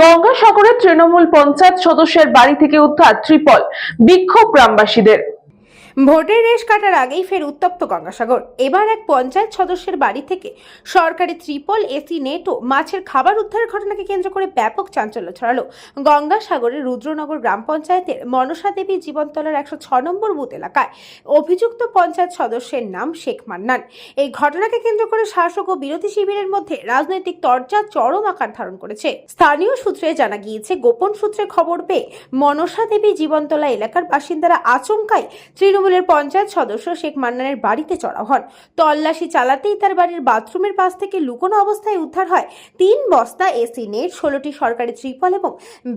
গঙ্গাসাগরে তৃণমূল পঞ্চায়েত সদস্যের বাড়ি থেকে উদ্ধার ত্রিপল, বিক্ষোভ গ্রামবাসীদের। ভোটের রেশ কাটার আগেই ফের উত্তপ্ত গঙ্গাসাগর। এবার এক পঞ্চায়েত সদস্যের বাড়ি থেকে সরকারি ত্রিপল, এসি নেট ও মাছের খাবার উদ্ধারের ঘটনাকে কেন্দ্র করে ব্যাপক চাঞ্চল্য ছড়ালো গঙ্গাসাগরের রুদ্রনগর গ্রাম পঞ্চায়েতের মনসা দেবী জীবনতলার 106 নম্বর বুথ এলাকায়। অভিযুক্ত পঞ্চায়েত সদস্যের নাম শেখ মান্নান। এই ঘটনাকে কেন্দ্র করে শাসক ও বিরোধী শিবিরের মধ্যে রাজনৈতিক তরজা চরম আকার ধারণ করেছে। স্থানীয় সূত্রে জানা গিয়েছে, গোপন সূত্রে খবর পেয়ে মনসা দেবী জীবনতলা এলাকার বাসিন্দারা আচমকাই তৃণমূলের পঞ্চায়েত সদস্য শেখ মান্নানের বাড়িতে চড়াও হন। তল্লাশি চালাতেই তার বাড়ির বাথরুমের পাশ থেকে লুকোনো অবস্থায় উদ্ধার হয় 3 বস্তা এসি নেট, 16টি সরকারি ত্রিপল এবং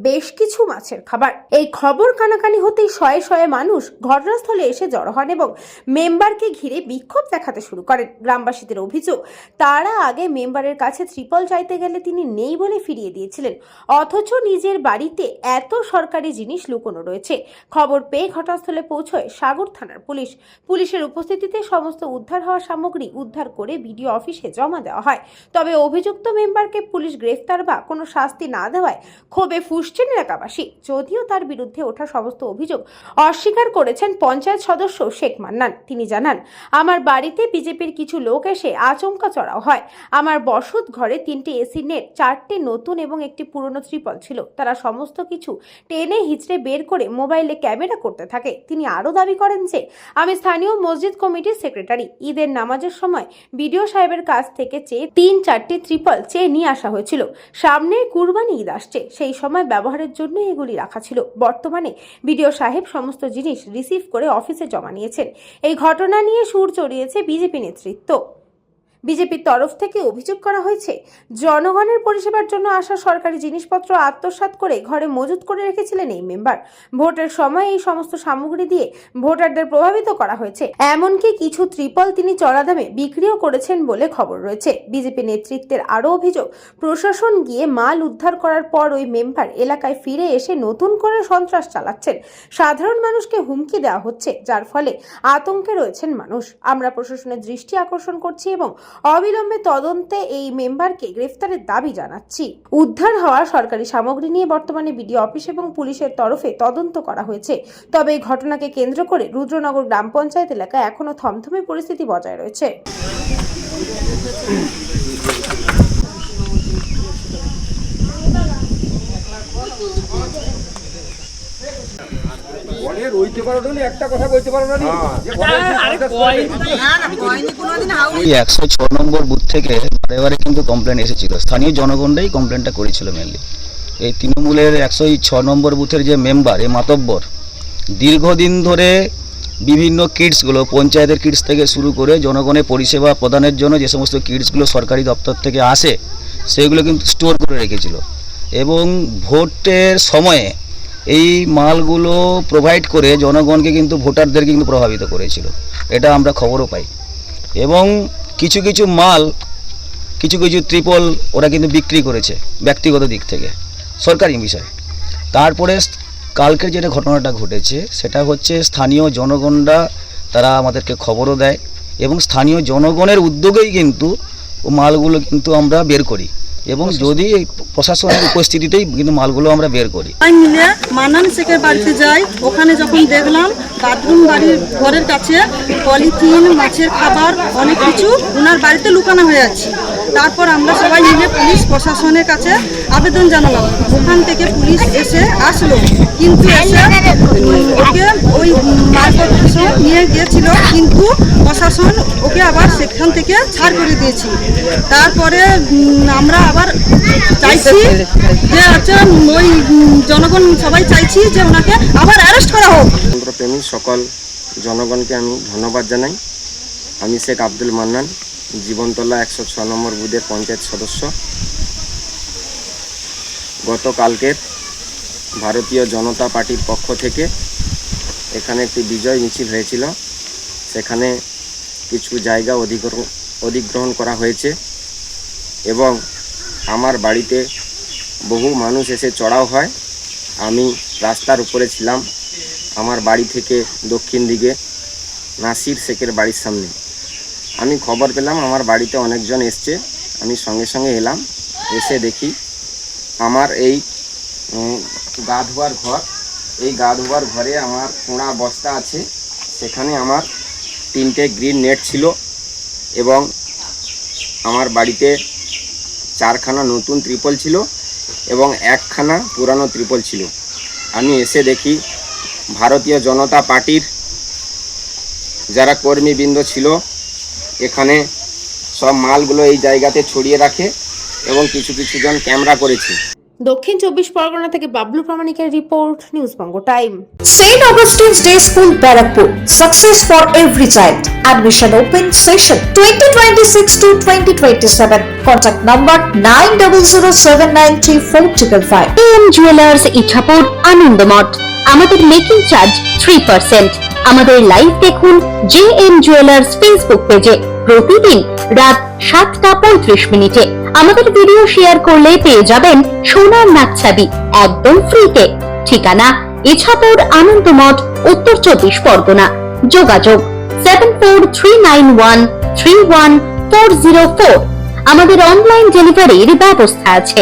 বেশ কিছু মাছের খাবার। এই খবর কানাকানি হতেই শয়ে শয়ে মানুষ ঘটনাস্থলে এসে জড়ো হন এবং মেম্বারকে ঘিরে বিক্ষোভ দেখাতে শুরু করেন। গ্রামবাসীদের অভিযোগ, তারা আগে মেম্বারের কাছে ত্রিপল চাইতে গেলে তিনি নেই বলে ফিরিয়ে দিয়েছিলেন, অথচ নিজের বাড়িতে এত সরকারি জিনিস লুকোনো রয়েছে। খবর পেয়ে ঘটনাস্থলে পৌঁছয় সাগর থানার পুলিশ। পুলিশের উপস্থিতিতে সমস্ত উদ্ধার হওয়া সামগ্রী উদ্ধার করে বিডিও অফিসে জমা দেওয়া হয়। তবে অভিযুক্ত মেম্বারকে পুলিশ গ্রেফতার বা কোনো শাস্তি না দেওয়ায় ক্ষোভে ফুঁসছেন এলাকাবাসী। যদিও তার বিরুদ্ধে ওঠা সমস্ত অভিযোগ অস্বীকার করেছেন পঞ্চায়েত সদস্য শেখ মান্নান। তিনি জানান, আমার বাড়িতে বিজেপির কিছু লোক এসে আচমকা চড়াও হয়। আমার বসত ঘরে 3টি এসি নেট, 4টি নতুন এবং একটি পুরনো ত্রিপল ছিল। তারা সমস্ত কিছু টেনে হিচড়ে বের করে মোবাইলে ক্যামেরা করতে থাকে। তিনি আরও দাবি করেন যে, আমি স্থানীয় মসজিদ কমিটির সেক্রেটারি। ঈদের নামাজের সময় বিডিও সাহেবের কাছ থেকে চেয়ে 3-4টি ত্রিপল চেয়ে নিয়ে আসা হয়েছিল। সামনে কুরবানি ঈদ আসছে, সেই সময় ব্যবহারের জন্য এগুলি রাখা ছিল। বর্তমানে বিডিও সাহেব সমস্ত জিনিস রিসিভ করে অফিসে জমা নিয়েছেন। এই ঘটনা নিয়ে সুর চড়িয়েছে বিজেপি নেতৃত্ব। বিজেপির তরফ থেকে অভিযোগ করা হয়েছে, জনগণের পরিষেবার জন্য আসা সরকারি জিনিসপত্র আত্মসাৎ করে ঘরে মজুত করে রেখেছিলেন এই মেম্বার। ভোটের সময় এই সমস্ত সামগ্রী দিয়ে ভোটারদের প্রভাবিত করা হয়েছে। এমনকি কিছু ত্রিপল তিনি চড়া দামে বিক্রিও করেছেন বলে খবর রয়েছে। বিজেপি নেতৃত্বের আরও অভিযোগ, প্রশাসন গিয়ে মাল উদ্ধার করার পর ওই মেম্বার এলাকায় ফিরে এসে নতুন করে সন্ত্রাস চালাচ্ছেন। সাধারণ মানুষকে হুমকি দেওয়া হচ্ছে, যার ফলে আতঙ্কে রয়েছেন মানুষ। আমরা প্রশাসনের দৃষ্টি আকর্ষণ করছি এবং অবিলম্বে তদন্তে এই মেম্বারকে গ্রেফতারের দাবি জানাচ্ছি। উদ্ধার হওয়া সরকারি সামগ্রী নিয়ে বর্তমানে বিডিও অফিস এবং পুলিশের তরফে তদন্ত করা হয়েছে। তবে এই ঘটনাকে কেন্দ্র করে রুদ্রনগর গ্রাম পঞ্চায়েত এলাকায় এখনো থমথমে পরিস্থিতি বজায় রয়েছে। একটা কথা বলতে পারো না। 106 নম্বর বুথ থেকে বারে কিন্তু কমপ্লেন এসেছিল। স্থানীয় জনগণরাই কমপ্লেনটা করেছিল মেনলি। এই তৃণমূলের 106 নম্বর বুথের যে মেম্বার, এই মাতব্বর দীর্ঘদিন ধরে বিভিন্ন কিটসগুলো, পঞ্চায়েতের কিটস থেকে শুরু করে জনগণের পরিষেবা প্রদানের জন্য যে সমস্ত কিটসগুলো সরকারি দপ্তর থেকে আসে, সেগুলো কিন্তু স্টোর করে রেখেছিল এবং ভোটের সময়ে এই মালগুলো প্রোভাইড করে জনগণকে কিন্তু ভোটারদেরকে কিন্তু প্রভাবিত করেছিল। এটা আমরা খবরও পাই এবং কিছু কিছু মাল, কিছু কিছু ত্রিপল ওরা কিন্তু বিক্রি করেছে ব্যক্তিগত দিক থেকে, সরকারি বিষয়। তারপরে কালকের যেটা ঘটনাটা ঘটেছে সেটা হচ্ছে স্থানীয় জনগণরা তারা আমাদেরকে খবরও দেয় এবং স্থানীয় জনগণের উদ্যোগেই কিন্তু ও মালগুলো কিন্তু আমরা বের করি এবং যদি প্রশাসনের উপস্থিতিতেই কিন্তু মালগুলো আমরা বের করি। মিলে মান্নান শেখের বাড়িতে যাই, ওখানে যখন দেখলাম বাথরুম বাড়ির ঘরের কাছে পলিথিন, মাছের খাবার অনেক কিছু ওনার বাড়িতে লুকানো হয়ে আছে। তারপর আমরা সবাই মিলে পুলিশ প্রশাসনের কাছে আবেদন জানালাম। ওখান থেকে পুলিশ এসে আসলো, কিন্তু এসে ওকে ওই মালপত্র নিয়ে গিয়েছিল, কিন্তু প্রশাসন ওকে আবার সেখান থেকে ছাড় করে দিয়েছি। তারপরে আমরা আবার চাইছি যে ওই জনগণ সবাই চাইছি যে ওনাকে আবার অ্যারেস্ট করা হোক। প্রেমী সকল জনগণকে আমি ধন্যবাদ জানাই। আমি শেখ আব্দুল মান্নান, জীবনতলা 106 নম্বর বুথের পঞ্চায়েত সদস্য। গতকালকের ভারতীয় জনতা পার্টির পক্ষ থেকে এখানে একটি বিজয় মিছিল হয়েছিল। সেখানে কিছু জায়গা অধিগ্রহণ করা হয়েছে এবং আমার বাড়িতে বহু মানুষ এসে চড়াও হয়। আমি রাস্তার উপরে ছিলাম, আমার বাড়ি থেকে দক্ষিণ দিকে নাসির শেখের বাড়ির সামনে। আমি খবর পেলাম আমার বাড়িতে অনেকজন এসছে। আমি সঙ্গে সঙ্গে এলাম, এসে দেখি আমার এই গা ধোয়ার ঘর, এই গা ধোয়ার ঘরে আমার পোড়া বস্তা আছে, সেখানে আমার 3টে গ্রিন নেট ছিল এবং আমার বাড়িতে 4খানা নতুন ত্রিপল ছিল এবং 1খানা পুরানো ত্রিপল ছিল। আমি এসে দেখি ভারতীয় জনতা পার্টির যারা কর্মীবৃন্দ ছিল এখানে সব মালগুলো এই জায়গাতে ছড়িয়ে রাখে এবং কিছু জন ক্যামেরা করেছে। দক্ষিণ 24 পরগনা থেকে Bablu প্রামাণিকের report, news Banga time. St. Augustine's Day School, Barrackpur. Success for every child. Admission open session 2026 to 2027. Contact number 9007934555. AM Jewelers Ichapur Anandamath. আমাদের মেকিং চার্জ 3%। আমাদের লাইভ দেখুন JM Jewelers ফেসবুক পেজে প্রতিদিন রাত 7:35 আমাদের ভিডিও শেয়ার করলে পেয়ে যাবেন সোনার নাকছাবি একদম ফ্রিতে। ঠিকানা ইছাপুর আনন্দমঠ, উত্তর 24 পরগনা। যোগাযোগ 7439131404। আমাদের অনলাইন ডেলিভারির ব্যবস্থা আছে।